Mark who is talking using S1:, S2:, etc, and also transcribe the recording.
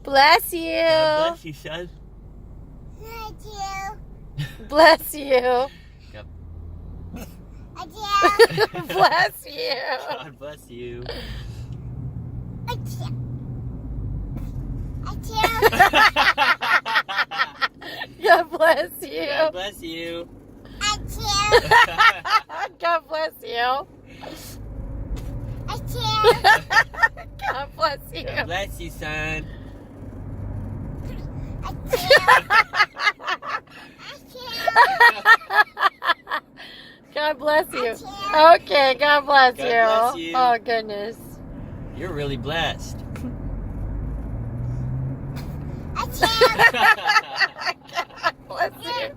S1: Bless you.
S2: God bless you, son.
S3: Thank you.
S1: Bless you.
S2: God,
S3: Thank you.
S1: Bless you.
S2: God bless you.
S3: Thank you. Thank you.
S1: God bless you.
S2: God bless you.
S3: Thank you.
S1: God bless you.
S3: Thank you.
S1: God bless you.
S2: God bless you, son.
S3: Thank you. Thank you.
S1: God bless you.
S3: Thank you.
S1: Okay, God bless
S2: God
S1: you.
S2: bless you.
S1: Oh, goodness.
S2: You're really blessed.
S3: Thank you.
S1: God bless you.